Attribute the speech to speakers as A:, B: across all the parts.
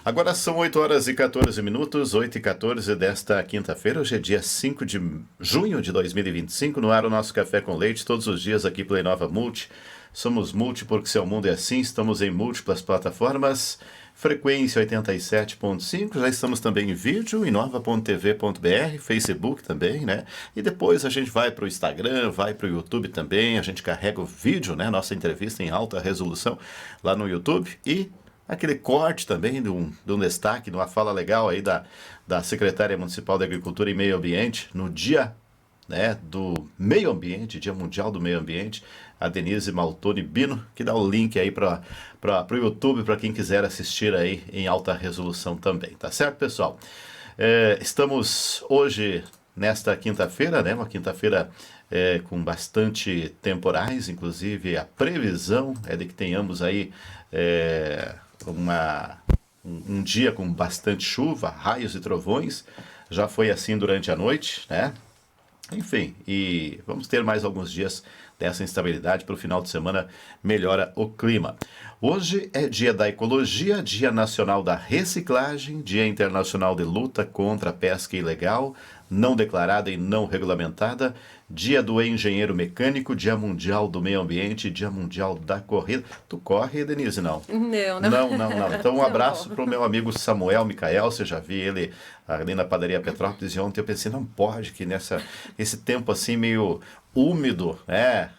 A: Agora são 8 horas e 14 minutos, 8 e 14 desta quinta-feira. Hoje é dia 5 de junho de 2025. No ar o nosso Café com Leite, todos os dias aqui pela Inova Multi. Somos Multi porque seu mundo é assim. Estamos em múltiplas plataformas. Frequência 87.5. Já estamos também em vídeo, inova.tv.br, Facebook também, né? E depois a gente vai para o Instagram, vai para o YouTube também. A gente carrega o vídeo, né? Nossa entrevista em alta resolução lá no YouTube. E aquele corte também de um destaque, de uma fala legal aí da Secretária Municipal de Agricultura e Meio Ambiente, no dia, né, do Meio Ambiente, Dia Mundial do Meio Ambiente, a Denise Maltoni Bino, que dá o link aí para o YouTube, para quem quiser assistir aí em alta resolução também, tá certo, pessoal? Estamos hoje, nesta quinta-feira, né, uma quinta-feira com bastante temporais, inclusive a previsão é de que tenhamos aí um dia com bastante chuva, raios e trovões. Já foi assim durante a noite, né? Enfim, e vamos ter mais alguns dias dessa instabilidade. Para o final de semana melhora o clima. Hoje é dia da ecologia, dia nacional da reciclagem, dia internacional de luta contra a pesca ilegal, não declarada e não regulamentada, dia do engenheiro mecânico, dia mundial do meio ambiente, dia mundial da corrida. Tu corre, Denise, não?
B: Não.
A: Não. Então um abraço para o meu amigo Samuel Micael, você já viu ele ali na padaria Petrópolis, e ontem eu pensei, não pode que esse tempo assim meio úmido, né?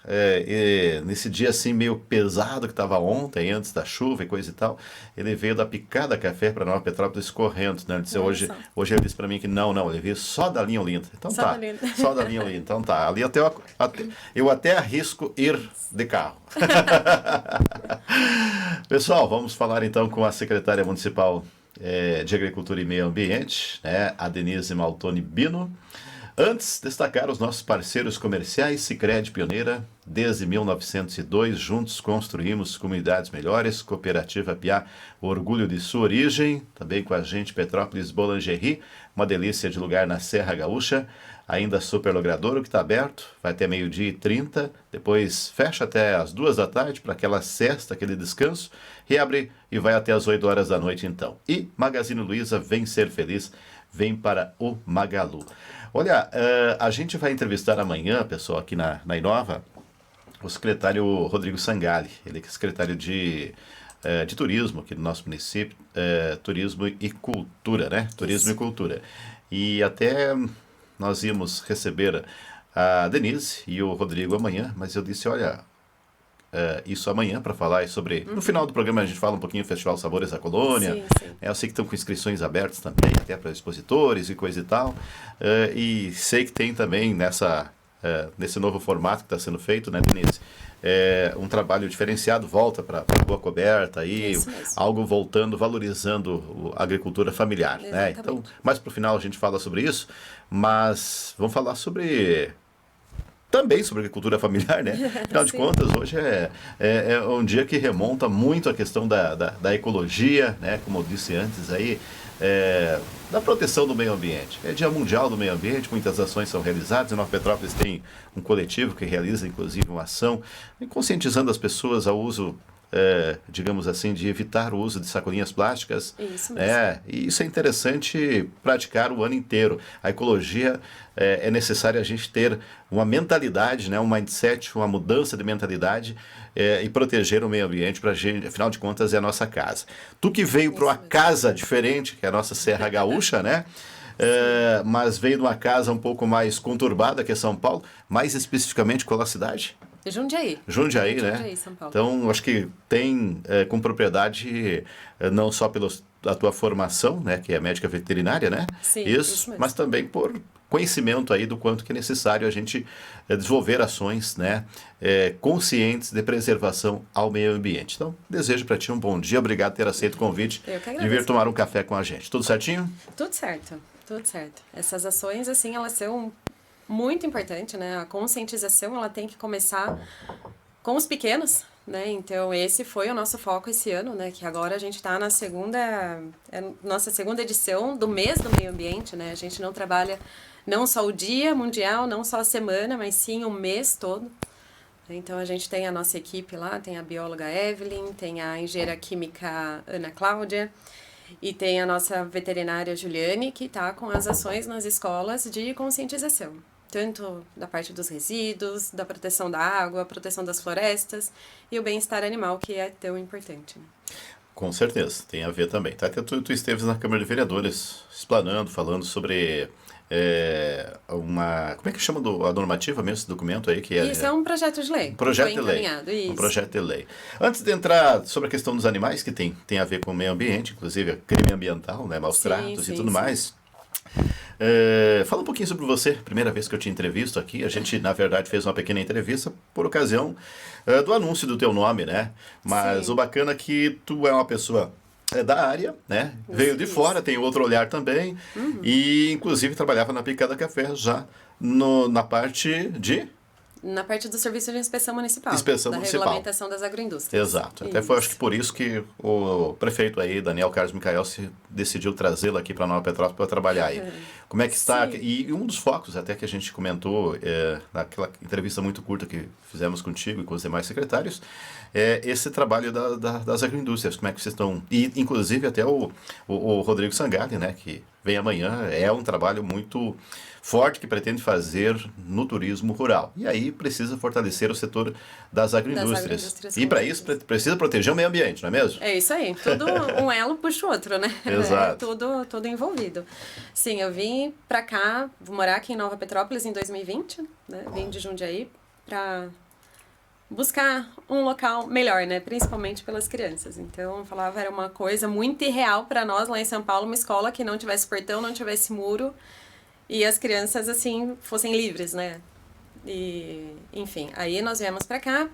A: Nesse dia assim meio pesado que estava ontem, antes da chuva e coisa e tal, ele veio da Picada Café para Nova Petrópolis correndo, né? Ele disse, hoje ele disse para mim que não, ele veio só da linha Olinda. Então
B: só
A: tá,
B: da linha.
A: só da linha Olinda. Então tá, ali eu até arrisco ir de carro. Pessoal, vamos falar então com a secretária municipal de Agricultura e Meio Ambiente, né, a Denise Maltoni Bino. Antes, destacar os nossos parceiros comerciais. Sicredi pioneira, desde 1902, juntos construímos comunidades melhores. Cooperativa Piá, orgulho de sua origem. Também com a gente, Petrópolis Boulangerie, uma delícia de lugar na Serra Gaúcha. Ainda Super Logradouro, que está aberto, vai até 12h30, depois fecha até as 2 da tarde para aquela sesta, aquele descanso, reabre e vai até as 8 horas da noite então. E Magazine Luiza, vem ser feliz, vem para o Magalu. Olha, a gente vai entrevistar amanhã, pessoal, aqui na Inova, o secretário Rodrigo Sangali, ele que é secretário de turismo aqui no nosso município, turismo e cultura, né? Turismo e cultura. E até nós íamos receber a Denise e o Rodrigo amanhã, mas eu disse, olha, isso amanhã para falar sobre... No final do programa a gente fala um pouquinho do Festival Sabores da Colônia.
B: Sim.
A: Eu sei que estão com inscrições abertas também, até para expositores e coisa e tal. E sei que tem também nesse novo formato que está sendo feito, né, Denise? Um trabalho diferenciado, volta para a Rua Coberta, aí, algo voltando, valorizando a agricultura familiar. Né? Então, mais para o final a gente fala sobre isso, mas vamos falar também sobre agricultura familiar, né? Afinal de contas, hoje é um dia que remonta muito à questão da ecologia, né? Como eu disse antes aí, da proteção do meio ambiente. É Dia Mundial do Meio Ambiente, muitas ações são realizadas. Em Nova Petrópolis tem um coletivo que realiza, inclusive, uma ação conscientizando as pessoas ao uso, digamos assim, de evitar o uso de sacolinhas plásticas.
B: Isso mesmo.
A: E isso é interessante praticar o ano inteiro. A ecologia, é necessário a gente ter uma mentalidade, né, um mindset, uma mudança de mentalidade e proteger o meio ambiente para a gente, afinal de contas, é a nossa casa. Tu que veio para uma casa diferente, que é a nossa Serra Gaúcha, né? Mas veio de uma casa um pouco mais conturbada, que é São Paulo, mais especificamente qual a cidade? Jundiaí, né?
B: São Paulo.
A: Então, acho que tem com propriedade, não só pela tua formação, né, que é médica veterinária, né?
B: Sim,
A: isso
B: mesmo.
A: Mas também por conhecimento aí do quanto que é necessário a gente desenvolver ações, né, conscientes de preservação ao meio ambiente. Então, desejo para ti um bom dia, obrigado por ter aceito o convite de vir tomar um café com a gente. Tudo certinho?
B: Tudo certo. Essas ações, assim, elas são muito importantes, né? A conscientização, ela tem que começar com os pequenos, né? Então, esse foi o nosso foco esse ano, né? Que agora a gente está na nossa segunda edição do mês do meio ambiente, né? A gente não trabalha não só o dia mundial, não só a semana, mas sim o mês todo. Então, a gente tem a nossa equipe lá, tem a bióloga Evelyn, tem a engenheira química Ana Cláudia, E tem a nossa veterinária Juliane, que está com as ações nas escolas de conscientização. Tanto da parte dos resíduos, da proteção da água, proteção das florestas e o bem-estar animal, que é tão importante. Né?
A: Com certeza, tem a ver também. Tá? Até tu esteves na Câmara de Vereadores, explanando, falando sobre como é que chama a normativa mesmo, esse documento aí?
B: Isso é um projeto de lei.
A: Um projeto de lei.
B: Isso.
A: Um projeto de lei. Antes de entrar sobre a questão dos animais, que tem a ver com o meio ambiente, inclusive crime ambiental, né, maus tratos e tudo mais. Fala um pouquinho sobre você, primeira vez que eu te entrevisto aqui, a gente na verdade fez uma pequena entrevista por ocasião do anúncio do teu nome, né? Mas o bacana é que tu é uma pessoa da área, né? Veio de fora, tem outro olhar também, e inclusive trabalhava na Picada Café já na parte de...
B: Na parte do Serviço de Inspeção Municipal.
A: Inspeção
B: da
A: Municipal.
B: Regulamentação das agroindústrias.
A: Exato. Até foi, acho que por isso que o prefeito aí, Daniel Carlos Micael, se decidiu trazê-lo aqui para Nova Petrópolis para trabalhar aí. Como é que está?
B: Sim.
A: E um dos focos, até que a gente comentou naquela entrevista muito curta que fizemos contigo e com os demais secretários, é esse trabalho das agroindústrias. Como é que vocês estão... E, inclusive, até o Rodrigo Sangali, né, que vem amanhã, é um trabalho muito forte que pretende fazer no turismo rural. E aí precisa fortalecer o setor das agroindústrias. E para isso precisa proteger o meio ambiente, não é mesmo?
B: É isso aí. Tudo um elo puxa o outro, né?
A: Exato.
B: É tudo envolvido. Sim, eu vim para cá, vou morar aqui em Nova Petrópolis em 2020, né? Vim de Jundiaí para buscar um local melhor, né? Principalmente pelas crianças. Então, eu falava, era uma coisa muito irreal para nós lá em São Paulo, uma escola que não tivesse portão, não tivesse muro, e as crianças, assim, fossem livres, né? E, enfim, aí nós viemos pra cá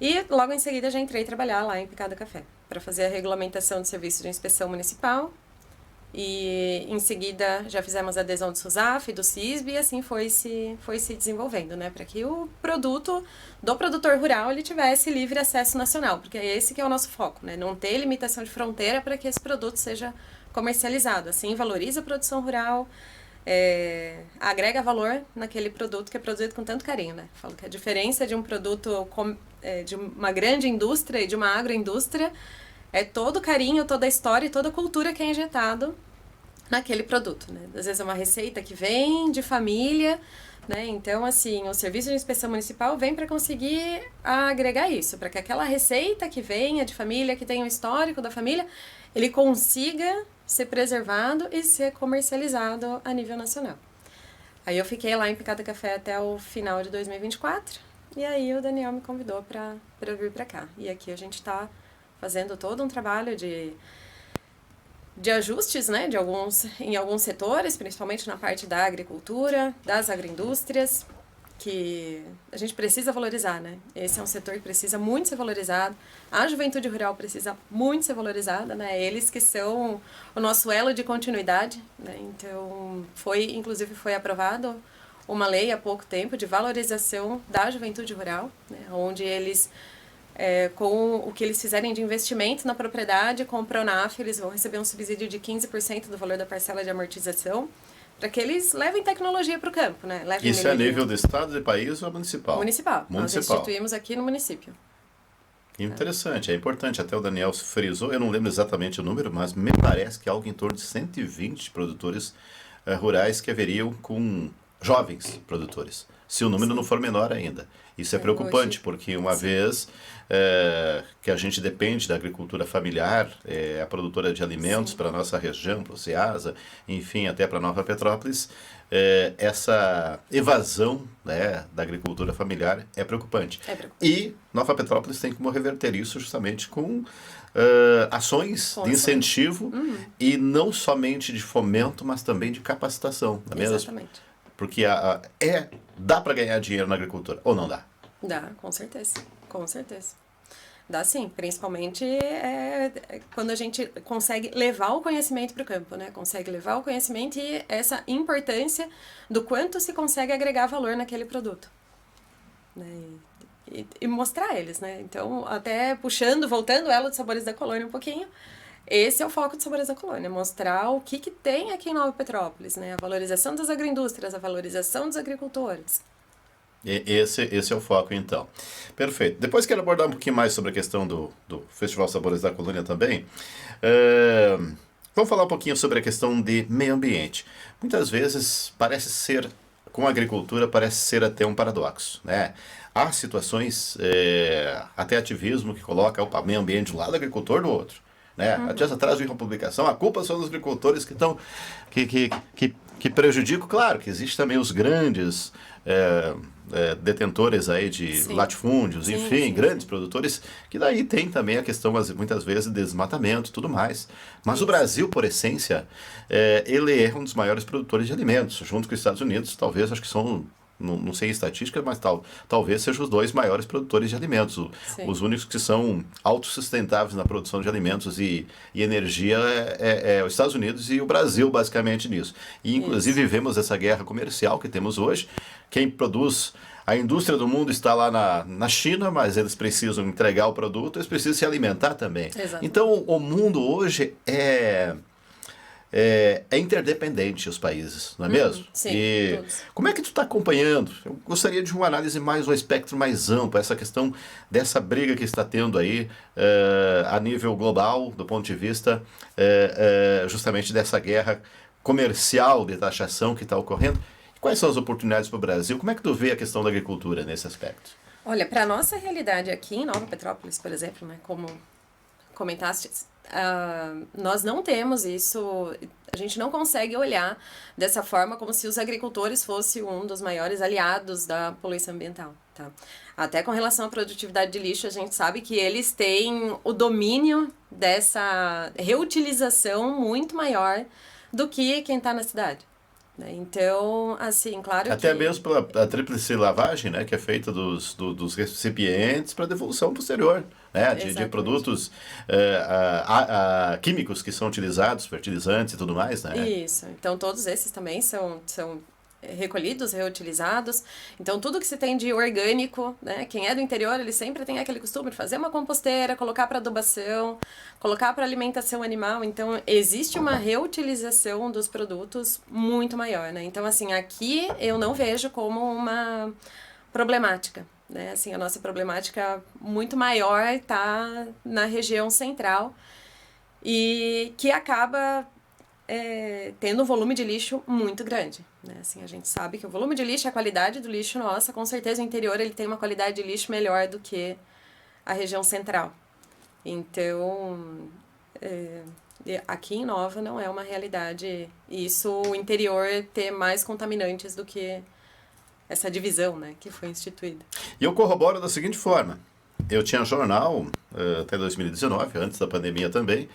B: e logo em seguida já entrei trabalhar lá em Picada Café para fazer a regulamentação do serviço de inspeção municipal e em seguida já fizemos a adesão do SUSAF, do CISB e assim foi se desenvolvendo, né? Para que o produto do produtor rural ele tivesse livre acesso nacional, porque é esse que é o nosso foco, né? Não ter limitação de fronteira para que esse produto seja comercializado. Assim, valoriza a produção rural, agrega valor naquele produto que é produzido com tanto carinho, né? Falo que a diferença de um produto de uma grande indústria e de uma agroindústria é todo o carinho, toda a história e toda a cultura que é injetado naquele produto, né? Às vezes é uma receita que vem de família, né? Então, assim, o Serviço de Inspeção Municipal vem para conseguir agregar isso, para que aquela receita que venha de família, que tenha o histórico da família, ele consiga ser preservado e ser comercializado a nível nacional. Aí eu fiquei lá em Picada Café até o final de 2024 e aí o Daniel me convidou para vir para cá. E aqui a gente está fazendo todo um trabalho de ajustes, né, em alguns setores, principalmente na parte da agricultura, das agroindústrias, que a gente precisa valorizar, né? Esse é um setor que precisa muito ser valorizado. A juventude rural precisa muito ser valorizada, né? Eles que são o nosso elo de continuidade, né? Então, inclusive foi aprovado uma lei há pouco tempo de valorização da juventude rural, né? Onde eles, com o que eles fizerem de investimento na propriedade, com o Pronaf, eles vão receber um subsídio de 15% do valor da parcela de amortização, para que eles levem tecnologia para o campo, né?
A: Isso é a nível do estado, de país ou municipal?
B: Municipal. Nós instituímos aqui no município.
A: Interessante, é importante. Até o Daniel frisou, eu não lembro exatamente o número, mas me parece que algo em torno de 120 produtores rurais que haveriam com jovens produtores, se o número não for menor ainda. Isso é preocupante, porque uma vez que a gente depende da agricultura familiar, a produtora de alimentos para a nossa região, para o Ceasa, enfim, até para Nova Petrópolis, essa evasão, né, da agricultura familiar é preocupante. E Nova Petrópolis tem como reverter isso justamente com ações de incentivo e não somente de fomento, mas também de capacitação, não é mesmo?
B: Exatamente.
A: Porque dá para ganhar dinheiro na agricultura, ou não dá?
B: Dá, com certeza. Com certeza. Dá sim, principalmente quando a gente consegue levar o conhecimento para o campo, né? Consegue levar o conhecimento e essa importância do quanto se consegue agregar valor naquele produto. Né? E mostrar a eles, né? Então, até voltando ela de Sabores da Colônia um pouquinho, esse é o foco de Sabores da Colônia, mostrar o que tem aqui em Nova Petrópolis, né? A valorização das agroindústrias, a valorização dos agricultores.
A: Esse é o foco, então. Perfeito. Depois quero abordar um pouquinho mais sobre a questão do Festival Sabores da Colônia também. Vamos falar um pouquinho sobre a questão de meio ambiente. Muitas vezes parece ser, com a agricultura, parece ser até um paradoxo, né? Há situações, até ativismo, que coloca o meio ambiente de um lado, o agricultor do outro. Né? Há dias atrás vi uma publicação, a culpa são dos agricultores que estão que prejudicam. Claro que existem também os grandes detentores aí de
B: Sim.
A: latifúndios,
B: Sim,
A: enfim,
B: sim,
A: grandes
B: sim.
A: produtores, que daí tem também a questão, muitas vezes, de desmatamento e tudo mais. Mas o
B: Isso.
A: Brasil, por essência, ele é um dos maiores produtores de alimentos, junto com os Estados Unidos, talvez, acho que são, não sei estatística, mas talvez sejam os dois maiores produtores de alimentos,
B: Sim.
A: os únicos que são autossustentáveis na produção de alimentos e energia é os Estados Unidos e o Brasil, basicamente, nisso. E, inclusive,
B: Isso.
A: vivemos essa guerra comercial que temos hoje. Quem produz, a indústria do mundo está lá na China, mas eles precisam entregar o produto, eles precisam se alimentar também.
B: Exatamente.
A: Então, o mundo hoje é interdependente, os países, não é mesmo?
B: Sim,
A: E
B: todos.
A: como é que tu está acompanhando? Eu gostaria de uma análise mais, um espectro mais amplo, essa questão dessa briga que está tendo aí a nível global, do ponto de vista justamente dessa guerra comercial de taxação que está ocorrendo. Quais são as oportunidades para o Brasil? Como é que tu vê a questão da agricultura nesse aspecto?
B: Olha, para a nossa realidade aqui em Nova Petrópolis, por exemplo, né, como comentaste, nós não temos isso, a gente não consegue olhar dessa forma como se os agricultores fossem um dos maiores aliados da poluição ambiental, tá? Até com relação à produtividade de lixo, a gente sabe que eles têm o domínio dessa reutilização muito maior do que quem está na cidade. Então, assim, claro que...
A: Até mesmo pela a tríplice lavagem, né, que é feita dos recipientes para devolução posterior, né, de
B: Exatamente.
A: produtos químicos que são utilizados, fertilizantes e tudo mais, né?
B: Isso. Então, todos esses também são recolhidos, reutilizados. Então, tudo que se tem de orgânico, né? Quem é do interior, ele sempre tem aquele costume de fazer uma composteira, colocar para adubação, colocar para alimentação animal. Então, existe uma reutilização dos produtos muito maior, né? Então, assim, aqui eu não vejo como uma problemática, né? Assim, a nossa problemática muito maior está na região central e que acaba tendo um volume de lixo muito grande, né? Assim, a gente sabe que o volume de lixo, a qualidade do lixo, nossa, com certeza o interior ele tem uma qualidade de lixo melhor do que a região central. Então, aqui em Nova não é uma realidade isso, o interior ter mais contaminantes do que essa divisão, né, que foi instituída.
A: E eu corroboro da seguinte forma. Eu tinha jornal até 2019, antes da pandemia também,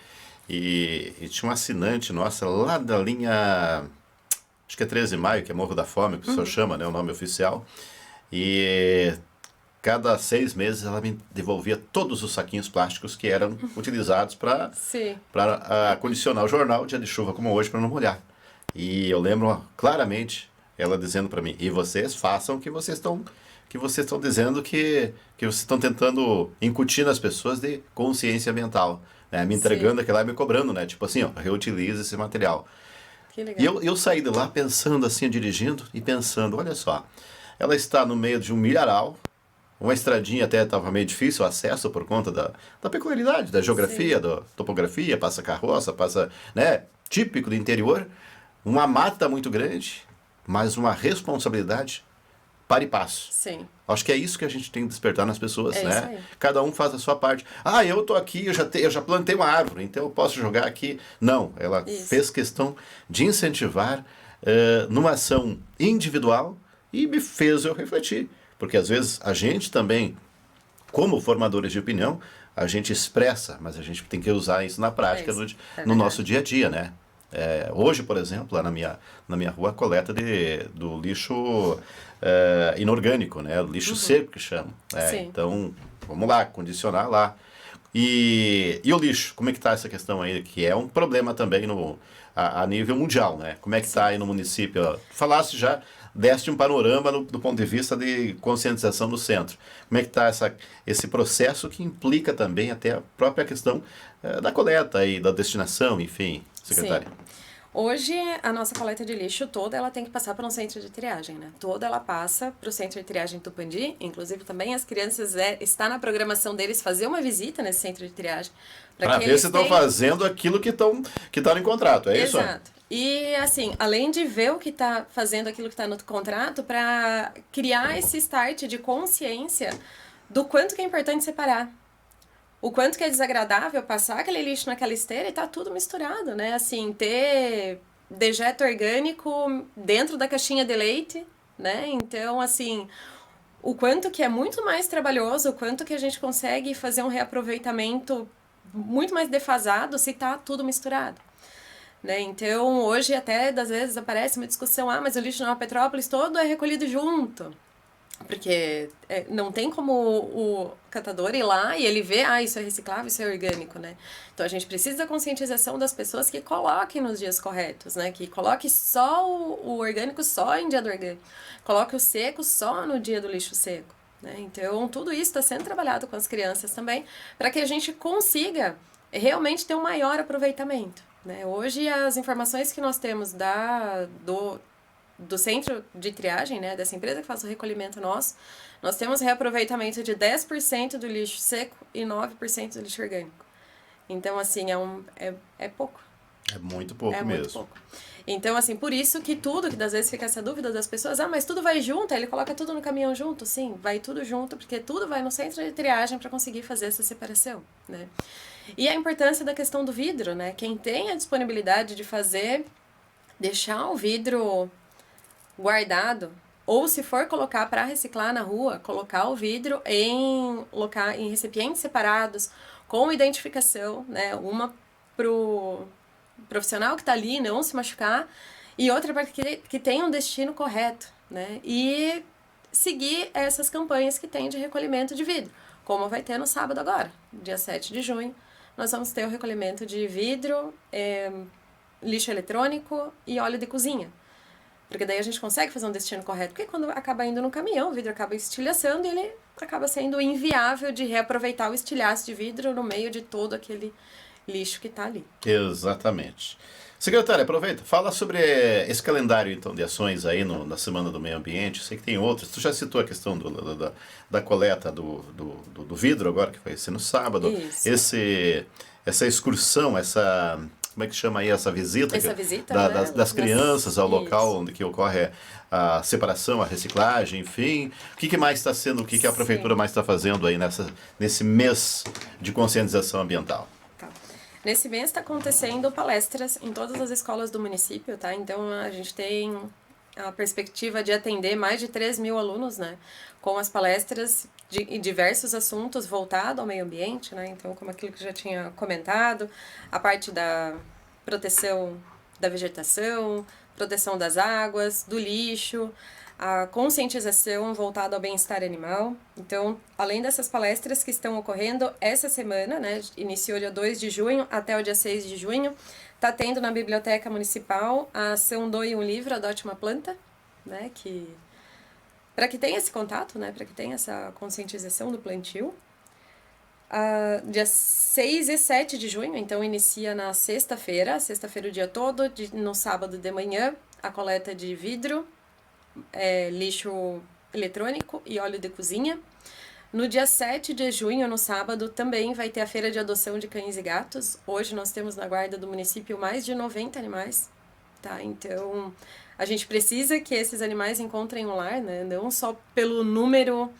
A: e tinha um assinante nossa lá da linha, acho que é 13 de Maio, que é Morro da Fome, que o pessoal chama, né, o nome oficial. E cada 6 meses ela me devolvia todos os saquinhos plásticos que eram utilizados para acondicionar o jornal, dia de chuva como hoje, para não molhar. E eu lembro claramente ela dizendo para mim, e vocês façam o que vocês estão dizendo que vocês estão tentando incutir nas pessoas de consciência ambiental, né? Me entregando aquilo lá e me cobrando, né? Tipo assim, ó, reutiliza esse material.
B: Que legal.
A: E eu saí de lá pensando assim, dirigindo e pensando, olha só, ela está no meio de um milharal, uma estradinha até estava meio difícil o acesso por conta da peculiaridade, da geografia, da topografia, passa carroça, passa, né, típico do interior, uma mata muito grande, mas uma responsabilidade para e passo.
B: Sim.
A: Acho que é isso que a gente tem que despertar nas pessoas,
B: É
A: né?
B: isso aí.
A: Cada um faz a sua parte. Ah, eu tô aqui, eu já plantei uma árvore, então eu posso jogar aqui. Não, ela fez questão de incentivar numa ação individual e me fez eu refletir. Porque às vezes a gente também, como formadores de opinião, a gente expressa, mas a gente tem que usar isso na prática no nosso dia a dia, né? Hoje, por exemplo, lá na minha rua, a coleta do lixo inorgânico, né? O lixo seco que chama. Então, vamos lá, condicionar lá. E o lixo, como é que está essa questão aí? Que é um problema também a nível mundial, né? Como é que está aí no município? Falasse já, deste um panorama do ponto de vista de conscientização no centro. Como é que está esse processo que implica também até a própria questão da coleta e da destinação, enfim, secretária?
B: Sim. Hoje, a nossa coleta de lixo toda, ela tem que passar por um centro de triagem, né? Toda ela passa para o centro de triagem Tupandi. Inclusive, também as crianças, está na programação deles fazer uma visita nesse centro de triagem.
A: Para ver se estão fazendo aquilo que tá no contrato, é isso?
B: Exato. E, assim, além de ver o que está fazendo aquilo que está no contrato, para criar esse start de consciência do quanto que é importante separar. O quanto que é desagradável passar aquele lixo naquela esteira e tá tudo misturado, né? Assim, ter dejeto orgânico dentro da caixinha de leite, né? Então, assim, o quanto que é muito mais trabalhoso, o quanto que a gente consegue fazer um reaproveitamento muito mais defasado se tá tudo misturado. Né? Então, hoje até, às vezes, aparece uma discussão, mas o lixo na Petrópolis todo é recolhido junto. Porque não tem como o catador ir lá e ele ver, isso é reciclável, isso é orgânico, né? Então a gente precisa da conscientização das pessoas que coloquem nos dias corretos, né? Que coloque só o orgânico só em dia do orgânico. Coloque o seco só no dia do lixo seco. Né? Então tudo isso está sendo trabalhado com as crianças também, para que a gente consiga realmente ter um maior aproveitamento. Né? Hoje as informações que nós temos do centro de triagem, né, dessa empresa que faz o recolhimento nosso, nós temos reaproveitamento de 10% do lixo seco e 9% do lixo orgânico. Então, assim, é pouco.
A: É muito pouco mesmo.
B: Muito pouco. Então, assim, por isso que às vezes fica essa dúvida das pessoas, mas tudo vai junto, aí ele coloca tudo no caminhão junto? Sim, vai tudo junto, porque tudo vai no centro de triagem para conseguir fazer essa separação, né? E a importância da questão do vidro, né? Quem tem a disponibilidade de deixar o vidro guardado, ou se for colocar para reciclar na rua, colocar o vidro em recipientes separados, com identificação, né? Uma pro profissional que está ali não se machucar, e outra para que tenha um destino correto, né? E seguir essas campanhas que tem de recolhimento de vidro, como vai ter no sábado agora, dia 7 de junho, nós vamos ter o recolhimento de vidro, lixo eletrônico e óleo de cozinha. Porque daí a gente consegue fazer um destino correto. Porque quando acaba indo no caminhão, o vidro acaba estilhaçando e ele acaba sendo inviável de reaproveitar o estilhaço de vidro no meio de todo aquele lixo que está ali.
A: Exatamente. Secretária, aproveita, fala sobre esse calendário então de ações aí na Semana do Meio Ambiente. Sei que tem outros. Tu já citou a questão da coleta do vidro agora, que vai ser no sábado.
B: Isso.
A: Essa excursão, como é que chama aí essa visita?
B: Essa visita,
A: né? das crianças ao local onde que ocorre a separação, a reciclagem, enfim. O que mais está sendo, o que a prefeitura mais está fazendo aí nesse mês de conscientização ambiental?
B: Tá. Nesse mês está acontecendo palestras em todas as escolas do município, tá? Então a gente tem a perspectiva de atender mais de 3.000 alunos, né? Com as palestras em diversos assuntos voltados ao meio ambiente, né? Então, como aquilo que eu já tinha comentado, a parte da proteção da vegetação, proteção das águas, do lixo, a conscientização voltada ao bem-estar animal. Então, além dessas palestras que estão ocorrendo essa semana, né? Iniciou dia 2 de junho até o dia 6 de junho, está tendo na Biblioteca Municipal a ação Doe um Livro, Adote uma Planta, né? Para que tenha esse contato, né? Para que tenha essa conscientização do plantio. Dia 6 e 7 de junho, então inicia na sexta-feira o dia todo, no sábado de manhã, a coleta de vidro, lixo eletrônico e óleo de cozinha. No dia 7 de junho, no sábado, também vai ter a feira de adoção de cães e gatos. Hoje nós temos na guarda do município mais de 90 animais, tá? Então, a gente precisa que esses animais encontrem um lar, né? Não só pelo número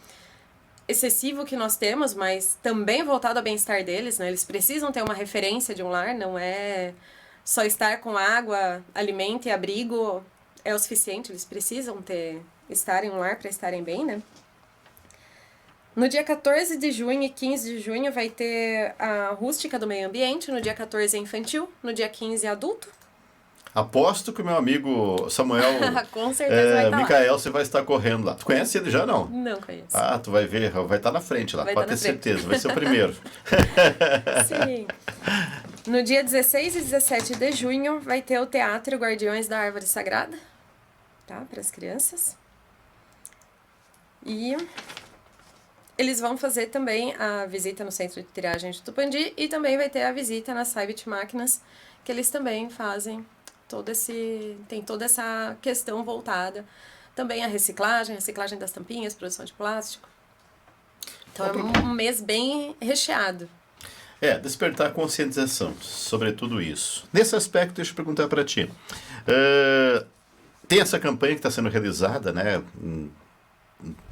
B: excessivo que nós temos, mas também voltado ao bem-estar deles, né? Eles precisam ter uma referência de um lar, não é só estar com água, alimento e abrigo é o suficiente, eles precisam estar em um lar para estarem bem, né? No dia 14 de junho e 15 de junho vai ter a rústica do meio ambiente, no dia 14 é infantil, no dia 15 é adulto.
A: Aposto que o meu amigo Samuel
B: com certeza vai estar
A: Micael, você vai estar correndo lá. Tu conhece ele já, não?
B: Não conheço.
A: Tu vai ver, vai estar na frente lá, pode ter certeza, vai ser o primeiro.
B: Sim. No dia 16 e 17 de junho vai ter o Teatro Guardiões da Árvore Sagrada, tá? Para as crianças. E eles vão fazer também a visita no Centro de Triagem de Tupandi e também vai ter a visita na Cybit Máquinas, que eles também fazem tem toda essa questão voltada também à reciclagem das tampinhas, produção de plástico. Então é um mês bem recheado.
A: Despertar conscientização sobre tudo isso. Nesse aspecto, deixa eu perguntar para ti. Tem essa campanha que está sendo realizada, né,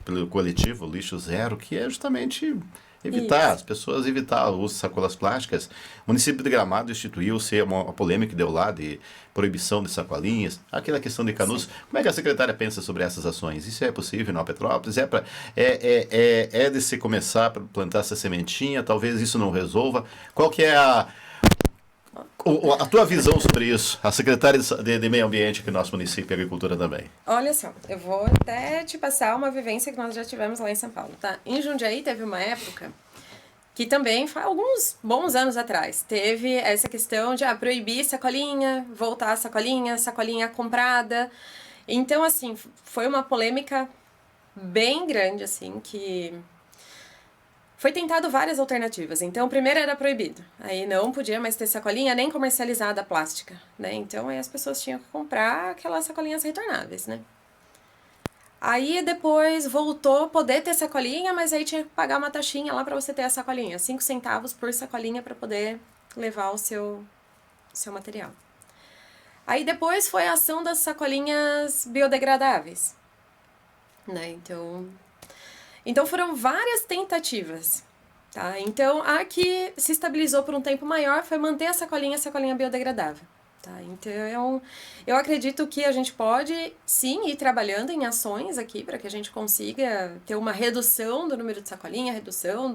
A: pelo coletivo Lixo Zero, que é justamente evitar, as pessoas evitar o uso de sacolas plásticas. O município de Gramado instituiu-se uma polêmica que deu lá de proibição de sacolinhas, aquela questão de canudos. Sim. Como é que a secretária pensa sobre essas ações? Isso é possível em Petrópolis? É de se começar a plantar essa sementinha? Talvez isso não resolva. Qual que é a tua visão sobre isso? A secretária de Meio Ambiente aqui no nosso município e Agricultura também.
B: Olha só, eu vou até te passar uma vivência que nós já tivemos lá em São Paulo, tá? Em Jundiaí teve uma época que também, alguns bons anos atrás, teve essa questão de proibir sacolinha, voltar a sacolinha comprada. Então, assim, foi uma polêmica bem grande, assim, que foi tentado várias alternativas. Então, primeiro era proibido. Aí não podia mais ter sacolinha nem comercializada plástica, né? Então, aí as pessoas tinham que comprar aquelas sacolinhas retornáveis, né? Aí depois voltou a poder ter sacolinha, mas aí tinha que pagar uma taxinha lá pra você ter a sacolinha. 5 centavos por sacolinha pra poder levar o seu material. Aí depois foi a ação das sacolinhas biodegradáveis, né? Então foram várias tentativas, tá? Então a que se estabilizou por um tempo maior foi manter a sacolinha biodegradável. Tá, então, eu acredito que a gente pode, sim, ir trabalhando em ações aqui para que a gente consiga ter uma redução do número de sacolinha, redução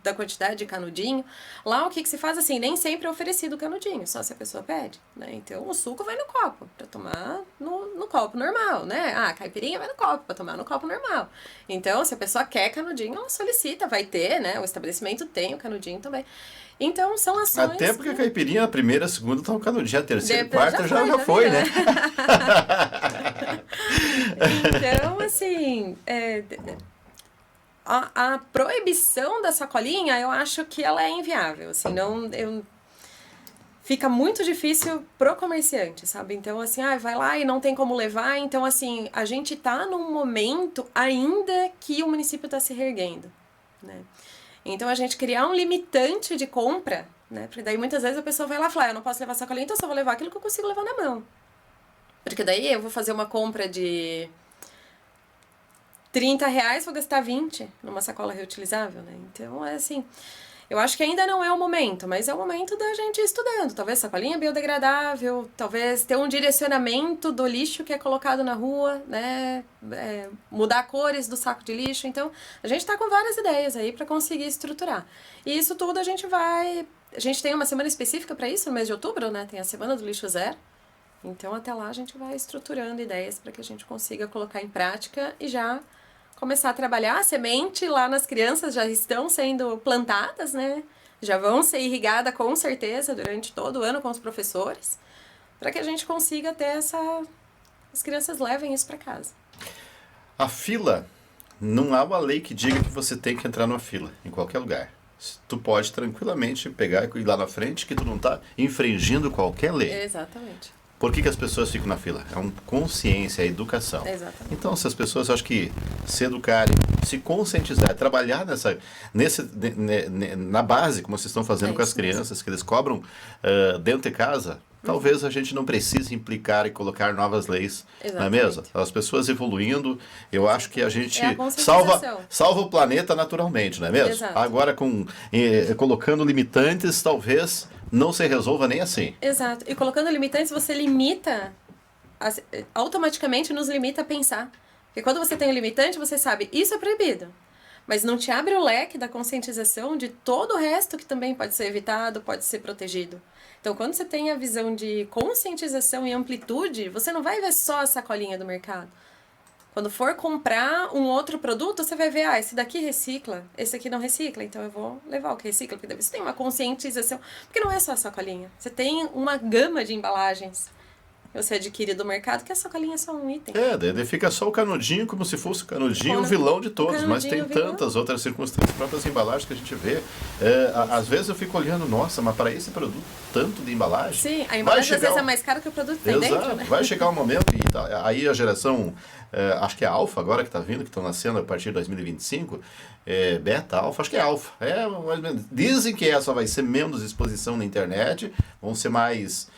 B: da quantidade de canudinho. Lá, o que se faz, assim, nem sempre é oferecido canudinho, só se a pessoa pede, né? Então, o suco vai no copo, para tomar no copo normal, né? A caipirinha vai no copo, para tomar no copo normal. Então, se a pessoa quer canudinho, ela solicita, vai ter, né? O estabelecimento tem o canudinho também. Então, são ações...
A: Até porque a caipirinha, a primeira, a segunda, tá um canudinho, a terceira, a quarta já foi, né?
B: Então, assim... A proibição da sacolinha, eu acho que ela é inviável, assim, fica muito difícil pro comerciante, sabe? Então, assim, vai lá e não tem como levar, então, assim, a gente tá num momento ainda que o município tá se reerguendo, né? Então, a gente criar um limitante de compra, né? Porque daí, muitas vezes, a pessoa vai lá e fala, eu não posso levar sacolinha, então eu só vou levar aquilo que eu consigo levar na mão. Porque daí, eu vou fazer uma compra de R$30, vou gastar 20 numa sacola reutilizável, né? Então, é assim, eu acho que ainda não é o momento, mas é o momento da gente ir estudando. Talvez sacolinha biodegradável, talvez ter um direcionamento do lixo que é colocado na rua, né? Mudar cores do saco de lixo. Então, a gente tá com várias ideias aí para conseguir estruturar. E isso tudo a gente tem uma semana específica para isso, no mês de outubro, né? Tem a Semana do Lixo Zero. Então, até lá a gente vai estruturando ideias para que a gente consiga colocar em prática e já começar a trabalhar. A semente lá nas crianças já estão sendo plantadas, né? Já vão ser irrigadas com certeza durante todo o ano com os professores, para que a gente consiga ter as crianças levem isso para casa.
A: A fila, não há uma lei que diga que você tem que entrar numa fila, em qualquer lugar. Tu pode tranquilamente pegar e ir lá na frente que tu não está infringindo qualquer lei.
B: Exatamente.
A: Por que as pessoas ficam na fila? É uma consciência, é educação.
B: Exatamente.
A: Então, se as pessoas, acho que se educarem, se conscientizar, trabalhar na base, como vocês estão fazendo com as crianças, que eles cobram dentro de casa, talvez a gente não precise implicar e colocar novas leis na mesa. As pessoas evoluindo, eu acho que a gente salva o planeta naturalmente, não é mesmo?
B: Exato.
A: Agora, colocando limitantes, talvez não se resolva nem assim.
B: Exato. E colocando limitantes, você limita, automaticamente nos limita a pensar. Porque quando você tem um limitante, você sabe, isso é proibido. Mas não te abre o leque da conscientização de todo o resto que também pode ser evitado, pode ser protegido. Então, quando você tem a visão de conscientização e amplitude, você não vai ver só a sacolinha do mercado. Quando for comprar um outro produto, você vai ver, esse daqui recicla, esse aqui não recicla, então eu vou levar o que recicla, porque daí você tem uma conscientização, porque não é só a sacolinha, você tem uma gama de embalagens, você adquire do mercado, que a sacolinha é só um item.
A: Daí fica só o canudinho, como se fosse o canudinho, o vilão de todos, mas tem tantas outras circunstâncias, próprias embalagens que a gente vê. Às vezes eu fico olhando, nossa, mas para esse produto, tanto de embalagem...
B: Sim, a embalagem às vezes é mais cara que o produto que tem dentro, né?
A: Vai chegar um momento, e aí a geração, acho que é Alpha agora que está vindo, que estão nascendo a partir de 2025, Beta, Alpha, acho que é Alpha. Dizem que essa vai ser menos exposição na internet, vão ser mais...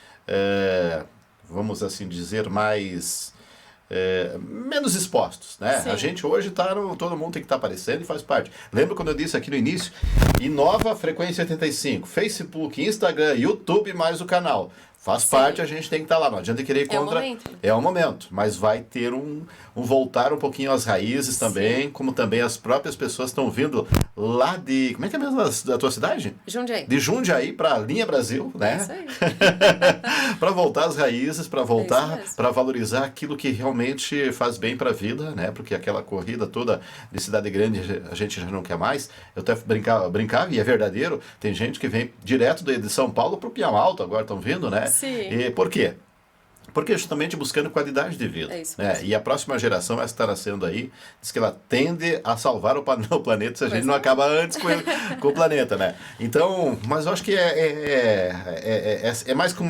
A: vamos assim dizer, menos expostos, né?
B: Sim.
A: A gente hoje todo mundo tem que estar aparecendo e faz parte. Lembra quando eu disse aqui no início? Inova a Frequência 85, Facebook, Instagram, YouTube mais o canal. Faz parte, a gente tem que estar lá. Não adianta querer ir contra. É o momento. Mas vai ter um voltar um pouquinho às raízes também, como também as próprias pessoas estão vindo lá de... Como é que é mesmo da tua cidade?
B: Jundiaí.
A: De Jundiaí para a Linha Brasil, né?
B: Isso aí.
A: Para voltar às raízes, para voltar, para valorizar aquilo que realmente faz bem para a vida, né? Porque aquela corrida toda de cidade grande a gente já não quer mais. Eu até brincava, e é verdadeiro, tem gente que vem direto de São Paulo para o Piauí Alto, agora estão vindo, né?
B: Sim.
A: E por quê? Porque justamente buscando qualidade de vida. Né? E a próxima geração vai estar nascendo aí, diz que ela tende a salvar o planeta se a gente não acaba antes com o planeta, né? Então, mas eu acho que é mais que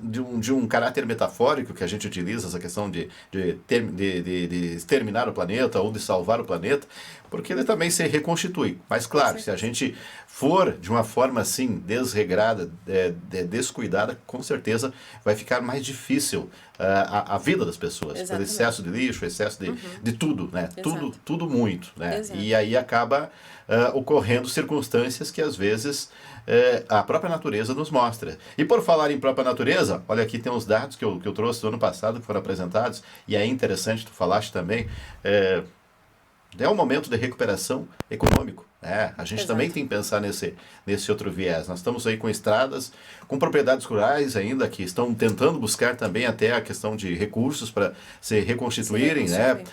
A: de um caráter metafórico que a gente utiliza essa questão de exterminar o planeta ou de salvar o planeta, porque ele também se reconstitui. Mas claro, se a gente for de uma forma assim, desregrada, descuidada, com certeza vai ficar mais difícil a vida das pessoas. Exatamente. Pelo excesso de lixo, excesso de tudo, né? Tudo muito, né? Exato. E aí acaba ocorrendo circunstâncias que às vezes a própria natureza nos mostra. E por falar em própria natureza, olha aqui tem uns dados que eu trouxe do ano passado que foram apresentados, e é interessante, tu falaste também, é um momento de recuperação econômico. A gente também tem que pensar nesse outro viés. Nós estamos aí com estradas, com propriedades rurais ainda, que estão tentando buscar também até a questão de recursos para se reconstituírem,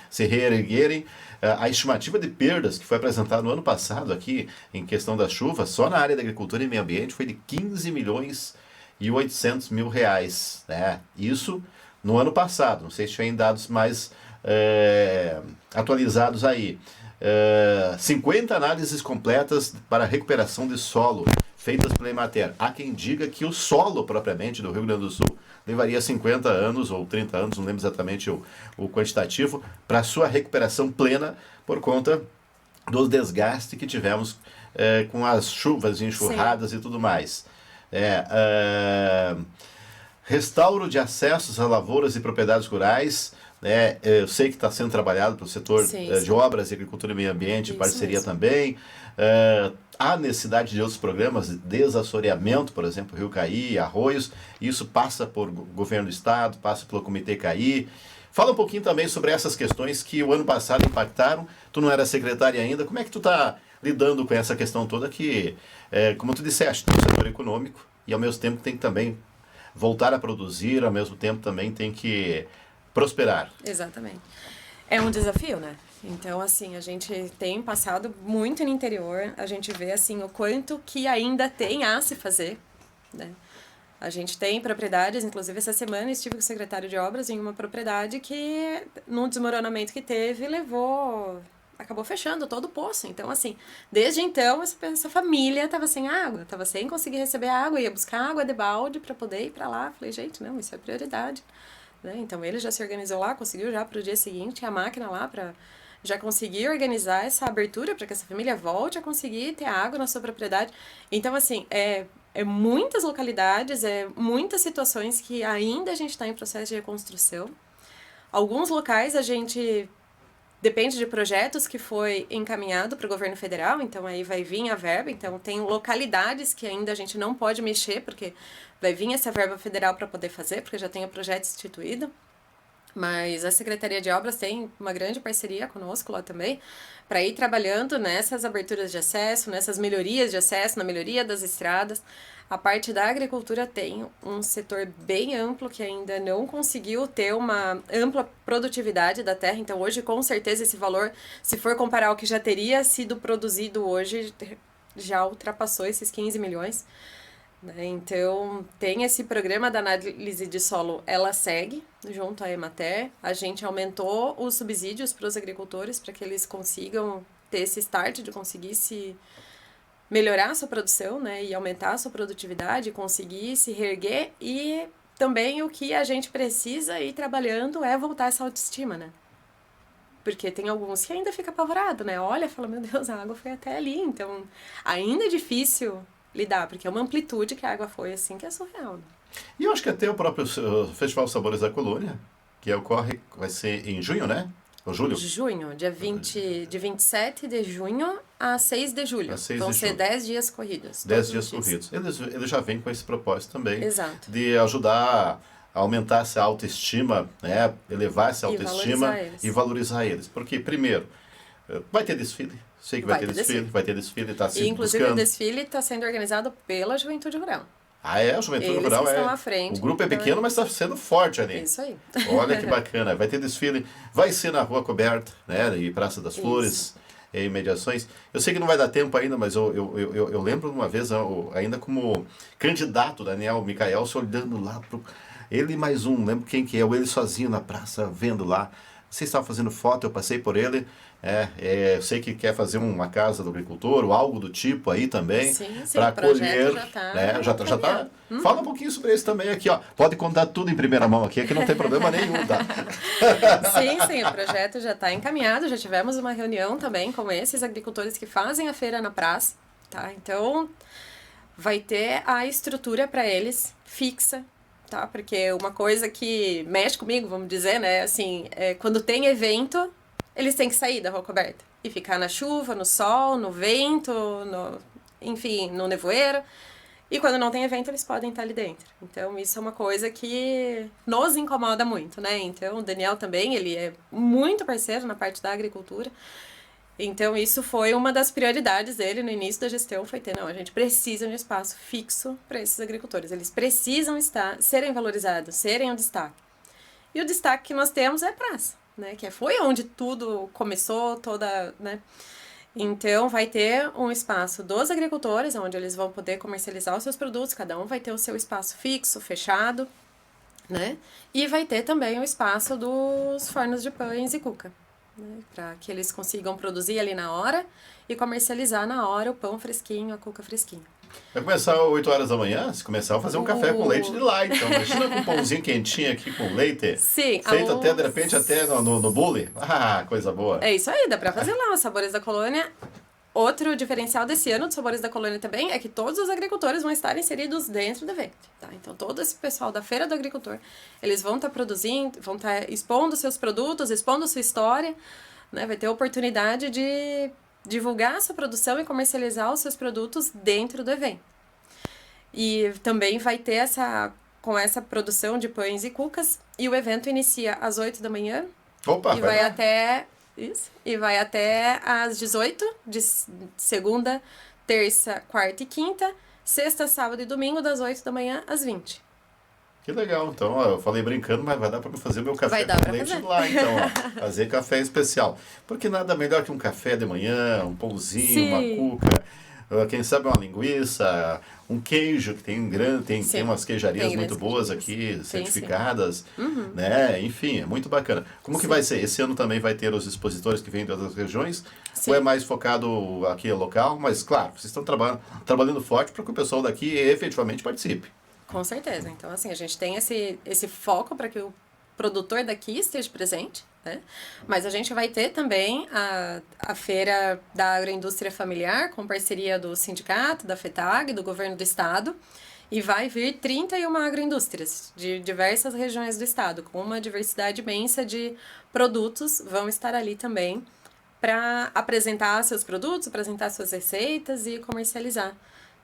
A: se reerguerem. A estimativa de perdas que foi apresentada no ano passado aqui, em questão das chuvas, só na área da agricultura e meio ambiente, foi de 15 milhões e 800 mil reais. Isso no ano passado. Não sei se tem dados mais atualizados aí. 50 análises completas para recuperação de solo feitas pela Emater. Há quem diga que o solo propriamente do Rio Grande do Sul levaria 50 anos ou 30 anos, não lembro exatamente o quantitativo, para sua recuperação plena por conta do desgaste que tivemos com as chuvas, enxurradas. Sim. E tudo mais. Restauro de acessos a lavouras e propriedades rurais. Eu sei que está sendo trabalhado pelo setor de obras, agricultura e meio ambiente, parceria mesmo. Também. Há necessidade de outros programas, desassoreamento, por exemplo, Rio Caí, arroios. Isso passa por governo do estado, passa pelo Comitê Caí. Fala um pouquinho também sobre essas questões que o ano passado impactaram. Tu não era secretária ainda. Como é que tu está lidando com essa questão toda que, como tu disseste, tem o setor econômico e ao mesmo tempo tem que também voltar a produzir, ao mesmo tempo também tem que prosperar.
B: Exatamente. É um desafio, né? Então, assim, a gente tem passado muito no interior, a gente vê, assim, o quanto que ainda tem a se fazer, né? A gente tem propriedades, inclusive essa semana estive com o secretário de obras em uma propriedade que, num desmoronamento que teve, acabou fechando todo o poço. Então, assim, desde então, essa família estava sem água, estava sem conseguir receber água, ia buscar água de balde para poder ir para lá. Falei, gente, não, isso é prioridade. Então ele já se organizou lá, conseguiu já para o dia seguinte a máquina lá para já conseguir organizar essa abertura para que essa família volte a conseguir ter água na sua propriedade. Então, assim, é muitas localidades, muitas situações que ainda a gente está em processo de reconstrução. Alguns locais a gente depende de projetos que foi encaminhado para o governo federal, então aí vai vir a verba. Então tem localidades que ainda a gente não pode mexer, porque vai vir essa verba federal para poder fazer, porque já tem o projeto instituído. Mas a Secretaria de Obras tem uma grande parceria conosco lá também, para ir trabalhando nessas aberturas de acesso, nessas melhorias de acesso, na melhoria das estradas. A parte da agricultura tem um setor bem amplo que ainda não conseguiu ter uma ampla produtividade da terra. Então hoje, com certeza, esse valor, se for comparar o que já teria sido produzido hoje, já ultrapassou esses 15 milhões. né? Então, tem esse programa da análise de solo, ela segue junto à Emater. A gente aumentou os subsídios para os agricultores para que eles consigam ter esse start de conseguir se melhorar a sua produção, né, e aumentar a sua produtividade, conseguir se reerguer, e também o que a gente precisa ir trabalhando é voltar essa autoestima, né? Porque tem alguns que ainda fica apavorado, né? Olha, fala, meu Deus, a água foi até ali, então ainda é difícil lidar, porque é uma amplitude que a água foi assim que é surreal, né?
A: E eu acho que até o próprio Festival Sabores da Colônia, que ocorre, vai ser em junho, né? Ou julho?
B: Junho, de 27 de junho a 6 de julho.
A: A 6
B: Vão
A: de
B: ser
A: julho.
B: 10 dias corridos.
A: 10 dias corridos. Eles já vêm com esse propósito também.
B: Exato.
A: De ajudar a aumentar essa autoestima, né? Elevar essa autoestima e valorizar eles. Porque, primeiro, vai ter desfile. Sei que vai ter desfile, está se
B: E, inclusive,
A: buscando.
B: o desfile está sendo organizado pela Juventude Rural.
A: Ah, é? A Juventude
B: Eles
A: Rural
B: que estão à frente,
A: O grupo é
B: então
A: pequeno, mas está sendo forte ali.
B: Isso aí.
A: Olha que bacana. Vai ter desfile. Vai ser na Rua Coberta, né? E Praça das Flores, em mediações. Eu sei que não vai dar tempo ainda, mas eu lembro de uma vez, ainda como candidato, Daniel Micael, se olhando lá pro... Ele mais um, lembro quem que é, ele sozinho na praça, vendo lá. Vocês estavam fazendo foto, eu passei por ele. Eu sei que quer fazer uma casa do agricultor ou algo do tipo aí também.
B: Sim,
A: para
B: o projeto
A: acolher,
B: já está.
A: né? Já tá. Fala um pouquinho sobre isso também aqui, ó. Pode contar tudo em primeira mão aqui, que não tem problema nenhum, tá?
B: Sim, o projeto já está encaminhado. Já tivemos uma reunião também com esses agricultores que fazem a feira na praça, tá? Então, vai ter a estrutura para eles fixa, tá? Porque uma coisa que mexe comigo, vamos dizer, né? Assim, quando tem evento, eles têm que sair da Rua Coberta e ficar na chuva, no sol, no vento, enfim, no nevoeiro. E quando não tem evento, eles podem estar ali dentro. Então, isso é uma coisa que nos incomoda muito, né? Então, o Daniel também, ele é muito parceiro na parte da agricultura. Então, isso foi uma das prioridades dele no início da gestão, foi ter, não, a gente precisa de um espaço fixo para esses agricultores. Eles precisam serem valorizados, serem um destaque. E o destaque que nós temos é a praça, né? Que foi onde tudo começou, toda, né? Então, vai ter um espaço dos agricultores, onde eles vão poder comercializar os seus produtos, cada um vai ter o seu espaço fixo, fechado, né? E vai ter também o espaço dos fornos de pães e cuca, né? Para que eles consigam produzir ali na hora e comercializar na hora o pão fresquinho, a cuca fresquinha.
A: Vai começar às 8 horas da manhã? Se começar a fazer um café com leite de lá, então. Imagina com um pãozinho quentinho aqui com leite.
B: Sim.
A: Feito até, de repente, até no bule. Ah, coisa boa.
B: É isso aí, dá pra fazer lá os Sabores da Colônia. Outro diferencial desse ano dos Sabores da Colônia também é que todos os agricultores vão estar inseridos dentro do evento, tá? Então, todo esse pessoal da Feira do Agricultor, eles vão estar produzindo, vão estar expondo seus produtos, expondo sua história, né? Vai ter a oportunidade de divulgar a sua produção e comercializar os seus produtos dentro do evento. E também vai ter com essa produção de pães e cucas, e o evento inicia às 8 da manhã.
A: Opa,
B: e vai até às 18, de segunda, terça, quarta e quinta, sexta, sábado e domingo, das 8 da manhã às 20.
A: Que legal, então, ó, eu falei brincando, mas vai dar para fazer meu café com leite
B: fazer.
A: lá, então, ó, fazer café especial. Porque nada melhor que um café de manhã, um pãozinho,
B: Sim.
A: uma cuca, quem sabe uma linguiça, um queijo, que tem umas queijarias muito boas aqui, certificadas, né? Enfim, é muito bacana. Como que vai ser? Esse ano também vai ter os expositores que vêm de outras regiões? Sim. Ou é mais focado aqui local? Mas, claro, vocês estão trabalhando forte para que o pessoal daqui efetivamente participe.
B: Com certeza. Então, assim, a gente tem esse foco para que o produtor daqui esteja presente, né? Mas a gente vai ter também a Feira da Agroindústria Familiar, com parceria do sindicato, da FETAG, do governo do estado, e vai vir 31 agroindústrias de diversas regiões do estado, com uma diversidade imensa de produtos, vão estar ali também para apresentar seus produtos, apresentar suas receitas e comercializar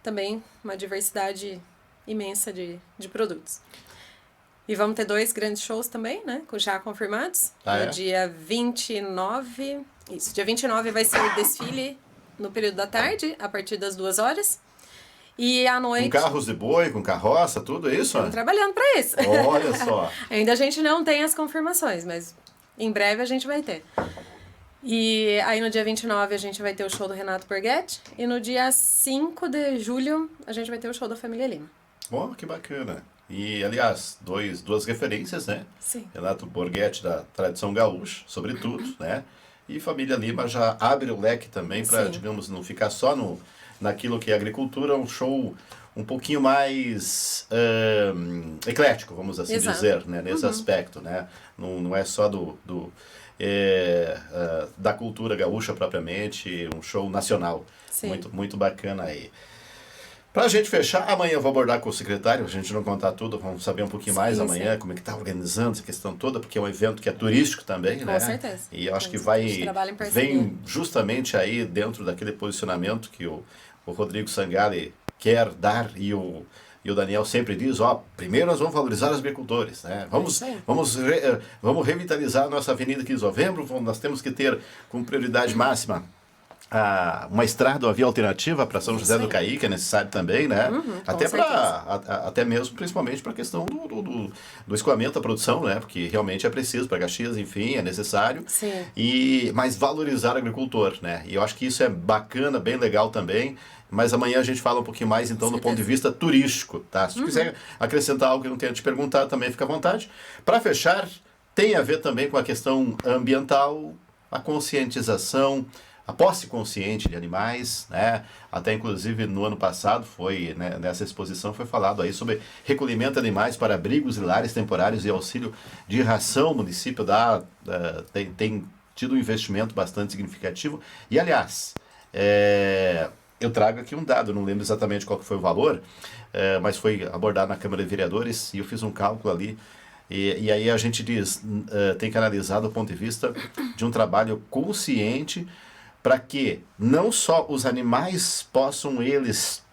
B: também uma diversidade imensa de produtos. E vamos ter 2 grandes shows também, né? Já confirmados. No dia 29... Isso, dia 29 vai ser o desfile no período da tarde, a partir das 2 horas. E à noite...
A: Com carros de boi, com carroça, tudo isso?
B: Estamos trabalhando para isso.
A: Olha só.
B: Ainda a gente não tem as confirmações, mas em breve a gente vai ter. E aí no dia 29 a gente vai ter o show do Renato Borghetti. E no dia 5 de julho a gente vai ter o show da Família Lima.
A: Oh, que bacana. E, aliás, duas referências, né?
B: Sim.
A: Renato Borghetti, da tradição gaúcha, sobretudo, né? E Família Lima já abre o leque também para,
B: Sim.
A: digamos, não ficar só naquilo que é agricultura, um show um pouquinho mais eclético, vamos assim
B: Exato.
A: dizer, né? Nesse aspecto, né? Não é só da cultura gaúcha propriamente, um show nacional.
B: Sim.
A: Muito, muito bacana aí. Pra gente fechar, amanhã eu vou abordar com o secretário, a gente não contar tudo, vamos saber um pouquinho mais amanhã, como é que tá organizando essa questão toda, porque é um evento que é turístico também, né?
B: Com certeza.
A: E eu acho que
B: A gente trabalha em parceria.
A: vem justamente aí dentro daquele posicionamento que o Rodrigo Sangali quer dar e o Daniel sempre diz, primeiro nós vamos valorizar os agricultores, né? Vamos revitalizar a nossa Avenida 15 de Novembro, nós temos que ter como prioridade máxima uma estrada, uma via alternativa para São José do Caí, que é necessário também, né? Até mesmo, principalmente para a questão do escoamento da produção, né? Porque realmente é preciso para Caxias, enfim, é necessário.
B: Sim.
A: Mas valorizar o agricultor, né? E eu acho que isso é bacana, bem legal também. Mas amanhã a gente fala um pouquinho mais, então, do ponto de vista turístico, tá? Se quiser acrescentar algo que eu não tenha te perguntado, também fica à vontade. Para fechar, tem a ver também com a questão ambiental, a conscientização, a posse consciente de animais, né? Até inclusive no ano passado foi, né, nessa exposição foi falado aí sobre recolhimento de animais para abrigos e lares temporários e auxílio de ração. O município tem tido um investimento bastante significativo. E aliás, eu trago aqui um dado, não lembro exatamente qual que foi o valor, mas foi abordado na Câmara de Vereadores e eu fiz um cálculo ali. E aí a gente diz, tem que analisar do ponto de vista de um trabalho consciente para que não só os animais possam eles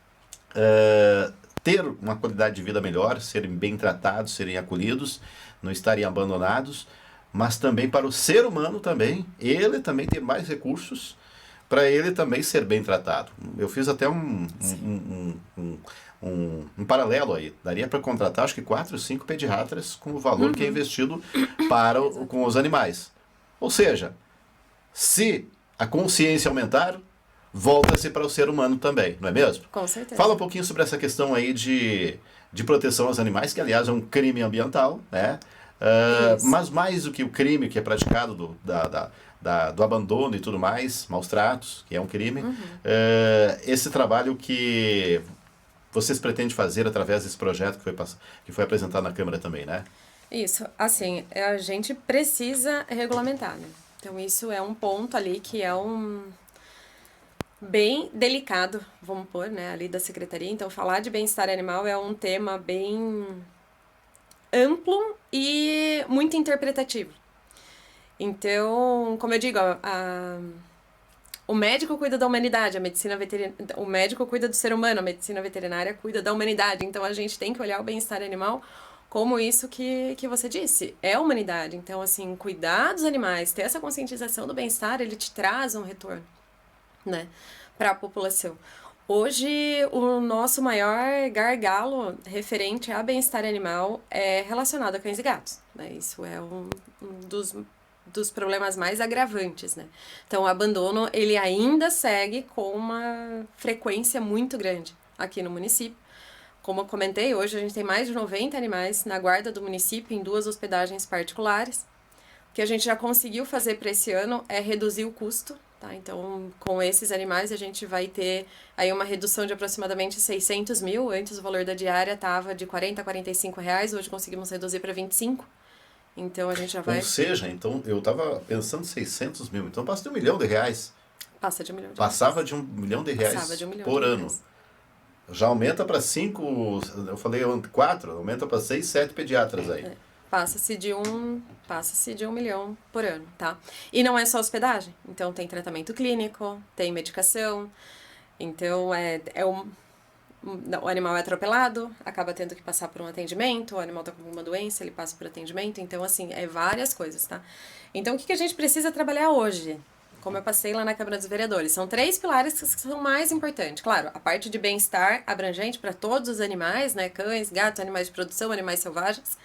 A: ter uma qualidade de vida melhor, serem bem tratados, serem acolhidos, não estarem abandonados, mas também para o ser humano também, ele também ter mais recursos para ele também ser bem tratado. Eu fiz até um paralelo aí. Daria para contratar acho que 4 ou 5 pediatras com o valor que é investido com os animais. Ou seja, se a consciência aumentar, volta-se para o ser humano também, não é mesmo?
B: Com certeza.
A: Fala um pouquinho sobre essa questão aí de proteção aos animais, que aliás é um crime ambiental, né? Mas mais do que o crime que é praticado do abandono e tudo mais, maus tratos, que é um crime, esse trabalho que vocês pretendem fazer através desse projeto que foi apresentado na Câmara também, né?
B: Isso, assim, a gente precisa regulamentar, né? Então isso é um ponto ali que é bem delicado, vamos pôr, né, ali da Secretaria. Então falar de bem-estar animal é um tema bem amplo e muito interpretativo. Então, como eu digo, o médico cuida da humanidade, a medicina veterinária, o médico cuida do ser humano, a medicina veterinária cuida da humanidade. Então a gente tem que olhar o bem-estar animal como isso que você disse, é a humanidade. Então, assim, cuidar dos animais, ter essa conscientização do bem-estar, ele te traz um retorno, né, para a população. Hoje, o nosso maior gargalo referente a bem-estar animal é relacionado a cães e gatos, né? Isso é um dos problemas mais agravantes, né? Então, o abandono, ele ainda segue com uma frequência muito grande aqui no município. Como eu comentei, hoje a gente tem mais de 90 animais na guarda do município em 2 hospedagens particulares. O que a gente já conseguiu fazer para esse ano é reduzir o custo, tá? Então, com esses animais a gente vai ter aí uma redução de aproximadamente 600 mil. Antes o valor da diária estava de 40 a 45 reais, hoje conseguimos reduzir para 25. Então a gente já vai...
A: Ou seja, então eu estava pensando 600 mil, então passa de R$1 milhão.
B: Passa de R$1 milhão.
A: Passava de R$1 milhão
B: Passava de R$1 milhão
A: por ano. Já aumenta para 5, eu falei 4, aumenta para 6, 7 pediatras aí.
B: Passa-se de 1 milhão por ano, tá? E não é só hospedagem, então tem tratamento clínico, tem medicação, então o animal é atropelado, acaba tendo que passar por um atendimento, o animal tá com alguma doença, ele passa por atendimento, então assim, é várias coisas, tá? Então o que a gente precisa trabalhar hoje? Como eu passei lá na Câmara dos Vereadores. São 3 pilares que são mais importantes. Claro, a parte de bem-estar abrangente para todos os animais, né? Cães, gatos, animais de produção, animais selvagens.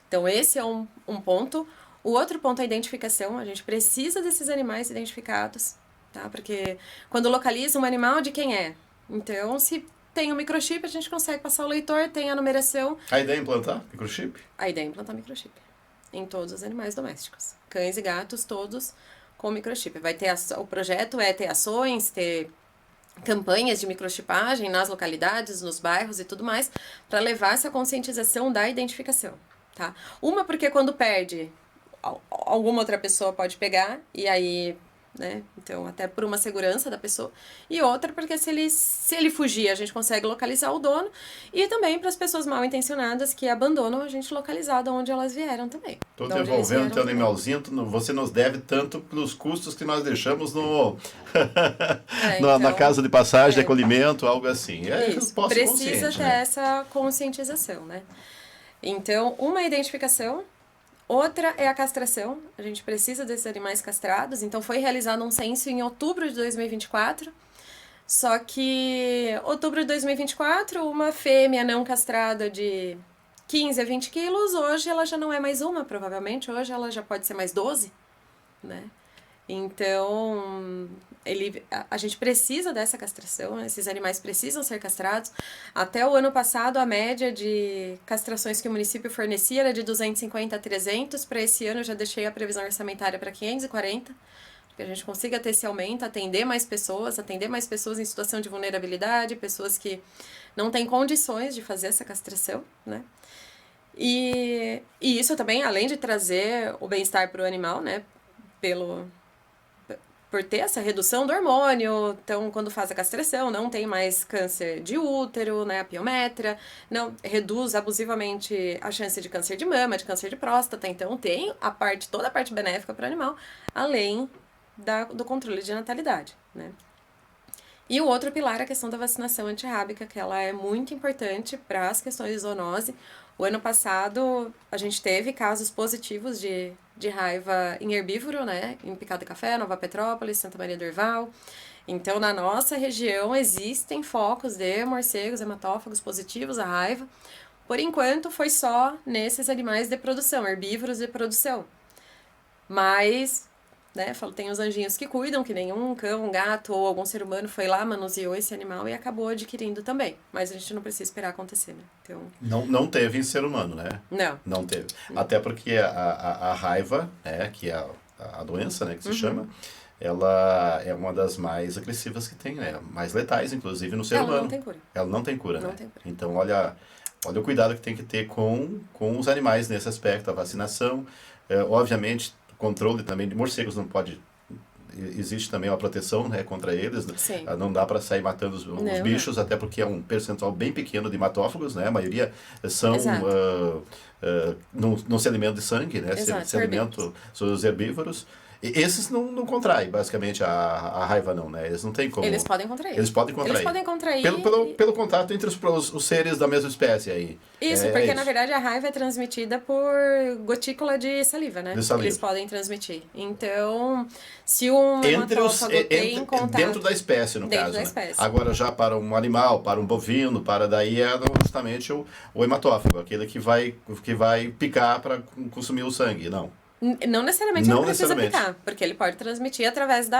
B: Então, esse é um ponto. O outro ponto é a identificação. A gente precisa desses animais identificados, tá? Porque quando localiza um animal, de quem é? Então, se tem um microchip, a gente consegue passar o leitor, tem a numeração.
A: A ideia é implantar microchip?
B: A ideia é implantar microchip em todos os animais domésticos. Cães e gatos, todos com microchip. Vai ter o projeto é ter ações, ter campanhas de microchipagem nas localidades, nos bairros e tudo mais, para levar essa conscientização da identificação, tá? Uma porque quando perde, alguma outra pessoa pode pegar, e aí, né, então até por uma segurança da pessoa, e outra porque se ele fugir, a gente consegue localizar o dono, e também para as pessoas mal intencionadas que abandonam, a gente localizar de onde elas vieram também.
A: Estou devolvendo teu animalzinho, você nos deve tanto pelos custos que nós deixamos no
B: então,
A: na casa de passagem, de acolhimento, algo assim.
B: Isso, precisa ter essa conscientização, né? Então, uma é a identificação, outra é a castração. A gente precisa desses animais castrados. Então, foi realizado um censo em outubro de 2024. Só que, outubro de 2024, uma fêmea não castrada de 15 a 20 quilos, hoje ela já não é mais uma, provavelmente. Hoje ela já pode ser mais 12, né? Então, a gente precisa dessa castração, esses animais precisam ser castrados. Até o ano passado, a média de castrações que o município fornecia era de 250 a 300. Para esse ano, eu já deixei a previsão orçamentária para 540, que a gente consiga ter esse aumento, atender mais pessoas em situação de vulnerabilidade, pessoas que não têm condições de fazer essa castração, né? E isso também, além de trazer o bem-estar para o animal, né? Por ter essa redução do hormônio, então quando faz a castração não tem mais câncer de útero, né, a piometra, não reduz abusivamente a chance de câncer de mama, de câncer de próstata, então tem toda a parte benéfica para o animal, além do controle de natalidade, né. E o outro pilar é a questão da vacinação antirrábica, que ela é muito importante para as questões de zoonose. O ano passado, a gente teve casos positivos de raiva em herbívoro, né? Em Picado de Café, Nova Petrópolis, Santa Maria do Herval. Então, na nossa região, existem focos de morcegos hematófagos positivos à raiva. Por enquanto, foi só nesses animais de produção, herbívoros de produção. Mas, né, tem os anjinhos que cuidam, que nenhum cão, um gato ou algum ser humano foi lá, manuseou esse animal e acabou adquirindo também. Mas a gente não precisa esperar acontecer, né? Então...
A: Não teve em ser humano, né? Não teve. Até porque a raiva, né, que é a doença, né, que se chama, ela é uma das mais agressivas que tem, né? Mais letais, inclusive, no ser humano. Ela não tem cura. Ela não tem cura, né? Tem cura. Então, olha o cuidado que tem que ter com os animais nesse aspecto, a vacinação, obviamente... Controle também de morcegos, não pode... Existe também uma proteção, né, contra eles. Sim. Não dá para sair matando os bichos, até porque é um percentual bem pequeno de hematófagos, né? A maioria são... não se alimentam de sangue, né? Se alimentam, são os herbívoros. E esses não contraem, basicamente, a raiva não, né? Eles não têm como...
B: Eles podem contrair.
A: Eles podem contrair. Pelo contato entre os seres da mesma espécie aí.
B: Isso, porque na verdade a raiva é transmitida por gotícula de saliva, né? Eles podem transmitir. Então, se um hematófago tem contato...
A: Dentro da espécie, no caso, né? Espécie. Agora, já para um animal, para um bovino, daí é justamente o hematófago, aquele que vai picar para consumir o sangue, não.
B: Não necessariamente ele precisa picar, porque ele pode transmitir através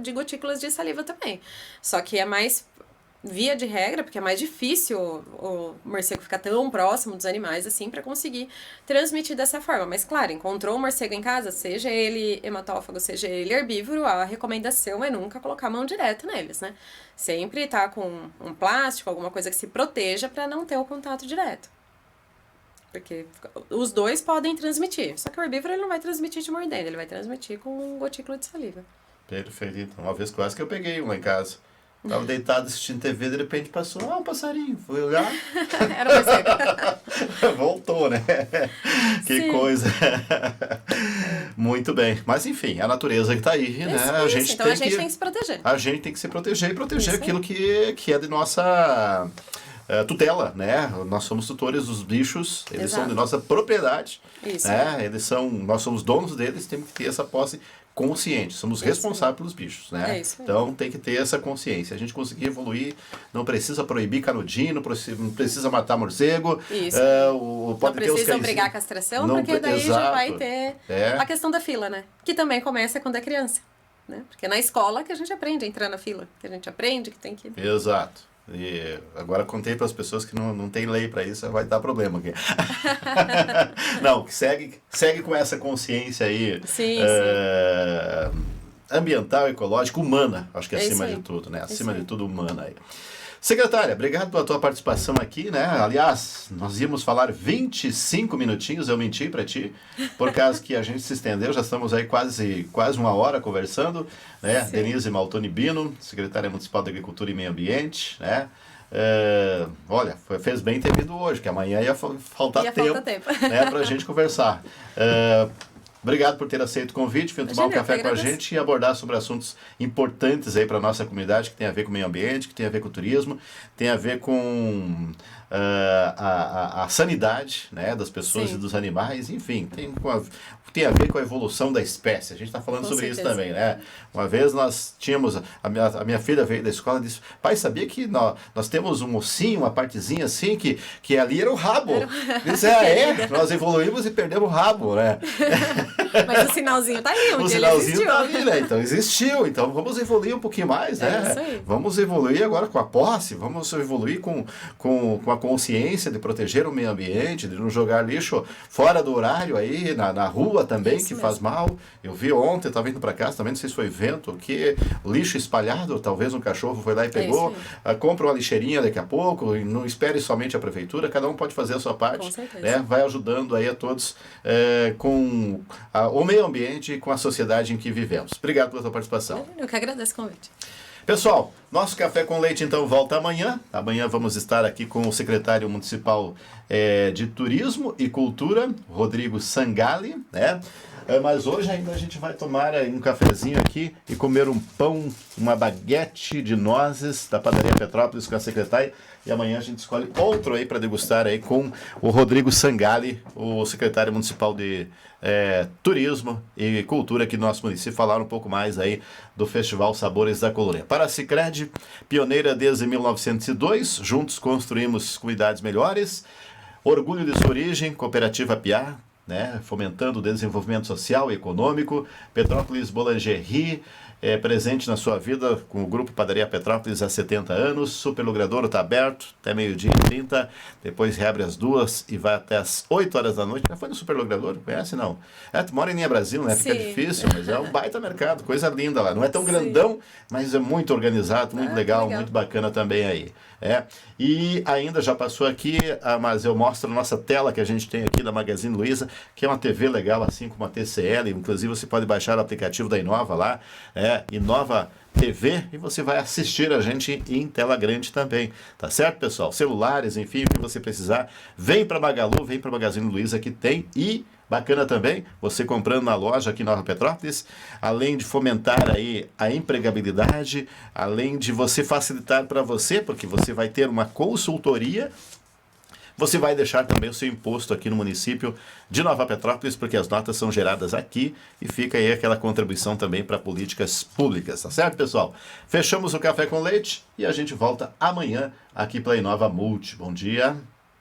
B: de gotículas de saliva também. Só que é mais, via de regra, porque é mais difícil o morcego ficar tão próximo dos animais assim para conseguir transmitir dessa forma. Mas claro, encontrou um morcego em casa, seja ele hematófago, seja ele herbívoro, a recomendação é nunca colocar a mão direta neles, né? Sempre tá com um plástico, alguma coisa que se proteja para não ter o contato direto. Porque os dois podem transmitir. Só que o herbívoro ele não vai transmitir de mordendo, ele vai transmitir com um gotículo de saliva.
A: Perfeito. Então, uma vez quase que eu peguei um lá em casa. Tava deitado assistindo TV, de repente passou, um passarinho. Fui olhar.
B: Era um morcego.
A: Voltou, né? Que Sim. coisa. Muito bem. Mas enfim, a natureza que tá aí, né?
B: Então a gente tem que se proteger.
A: A gente tem que se proteger e proteger aquilo que é de nossa... tutela, né? Nós somos tutores dos bichos, eles Exato. São de nossa propriedade,
B: Isso.
A: né? Nós somos donos deles, temos que ter essa posse conscientes, somos responsáveis pelos bichos, né?
B: É isso aí.
A: Então tem que ter essa consciência. A gente conseguir evoluir, não precisa proibir canudinho, não precisa matar morcego.
B: Isso.
A: Pode
B: Não
A: ter os
B: precisa
A: cãezinhos.
B: obrigar a castração,
A: Não
B: porque daí já vai
A: exato.
B: ter
A: É.
B: a questão da fila, né? Que também começa quando é criança, né? Porque é na escola que a gente aprende a entrar na fila, que a gente aprende que tem que...
A: Exato. E agora contei para as pessoas que não tem lei para isso, vai dar problema aqui. Não, segue com essa consciência aí.
B: Sim,
A: Ambiental, ecológica, humana, acho que
B: É
A: acima
B: isso aí.
A: de tudo, né?
B: É isso
A: Acima de
B: aí.
A: tudo, humana aí. Secretária, obrigado pela tua participação aqui, né? Aliás, nós íamos falar 25 minutinhos, eu menti para ti, por causa que a gente se estendeu, já estamos aí quase 1 hora conversando, né?
B: Sim.
A: Denise Maltoni Bino, secretária municipal de Agricultura e Meio Ambiente, né? Olha, fez bem ter vindo hoje, que amanhã ia faltar tempo, né, para a gente conversar. Obrigado por ter aceito o convite, vir tomar um café com a gente e abordar sobre assuntos importantes aí para a nossa comunidade, que tem a ver com o meio ambiente, que tem a ver com o turismo, tem a ver com a sanidade, né, das pessoas
B: Sim.
A: e dos animais, enfim, tem a ver com a evolução da espécie. A gente está falando
B: Com
A: sobre
B: certeza.
A: isso também, né? Uma vez nós tínhamos, a minha filha veio da escola e disse, pai, sabia que nós temos um ossinho, uma partezinha assim, que ali era o rabo. Disse, nós evoluímos e perdemos o rabo, né?
B: Mas o sinalzinho tá aí,
A: O
B: onde ele
A: sinalzinho
B: existiu.
A: tá ali, né? Então existiu, então vamos evoluir um pouquinho mais, né?
B: isso aí.
A: Vamos evoluir agora com a posse, vamos evoluir com a consciência de proteger o meio ambiente, de não jogar lixo fora do horário aí, na rua também,
B: Isso
A: que
B: mesmo.
A: faz mal. Eu vi ontem, estava indo para casa, também não sei se foi vento, que lixo espalhado, talvez um cachorro foi lá e pegou,
B: isso
A: compra uma lixeirinha daqui a pouco, e não espere somente a prefeitura, cada um pode fazer a sua parte,
B: Com certeza.
A: né? Vai ajudando aí a todos com o meio ambiente e com a sociedade em que vivemos. Obrigado pela sua participação.
B: Eu que agradeço o convite.
A: Pessoal, nosso Café com Leite então volta amanhã. Amanhã vamos estar aqui com o secretário municipal de Turismo e Cultura, Rodrigo Sangali, né? Mas hoje ainda a gente vai tomar um cafezinho aqui e comer um pão, uma baguete de nozes da Padaria Petrópolis com a secretária. E amanhã a gente escolhe outro aí para degustar aí com o Rodrigo Sangali, o secretário municipal de Turismo e Cultura aqui no nosso município, falar um pouco mais aí do Festival Sabores da Colônia. Para a Sicredi, pioneira desde 1902, juntos construímos comunidades melhores. Orgulho de sua origem, Cooperativa Piá, né, fomentando o desenvolvimento social e econômico. Petrópolis Boulangerie, presente na sua vida com o Grupo Padaria Petrópolis há 70 anos. Superlogradouro está aberto até 12h30, depois reabre às 2h e vai até às 8 horas da noite. Já foi no Superlogradouro? Conhece, não? Tu mora em Linha Brasil, né? Fica
B: Sim.
A: difícil, mas é um baita mercado, coisa linda lá. Não é tão grandão, mas é muito organizado, muito legal, muito bacana também aí. E ainda já passou aqui, mas eu mostro a nossa tela que a gente tem aqui da Magazine Luiza, que é uma TV legal, assim como a TCL, inclusive você pode baixar o aplicativo da Inova lá, Inova TV, e você vai assistir a gente em tela grande também, tá certo, pessoal? Celulares, enfim, o que você precisar, vem para Magalu, vem para Magazine Luiza que tem. E bacana também, você comprando na loja aqui em Nova Petrópolis, além de fomentar aí a empregabilidade, além de você facilitar para você, porque você vai ter uma consultoria, você vai deixar também o seu imposto aqui no município de Nova Petrópolis, porque as notas são geradas aqui e fica aí aquela contribuição também para políticas públicas, tá certo, pessoal? Fechamos o Café com Leite e a gente volta amanhã aqui para a Inova Multi. Bom dia.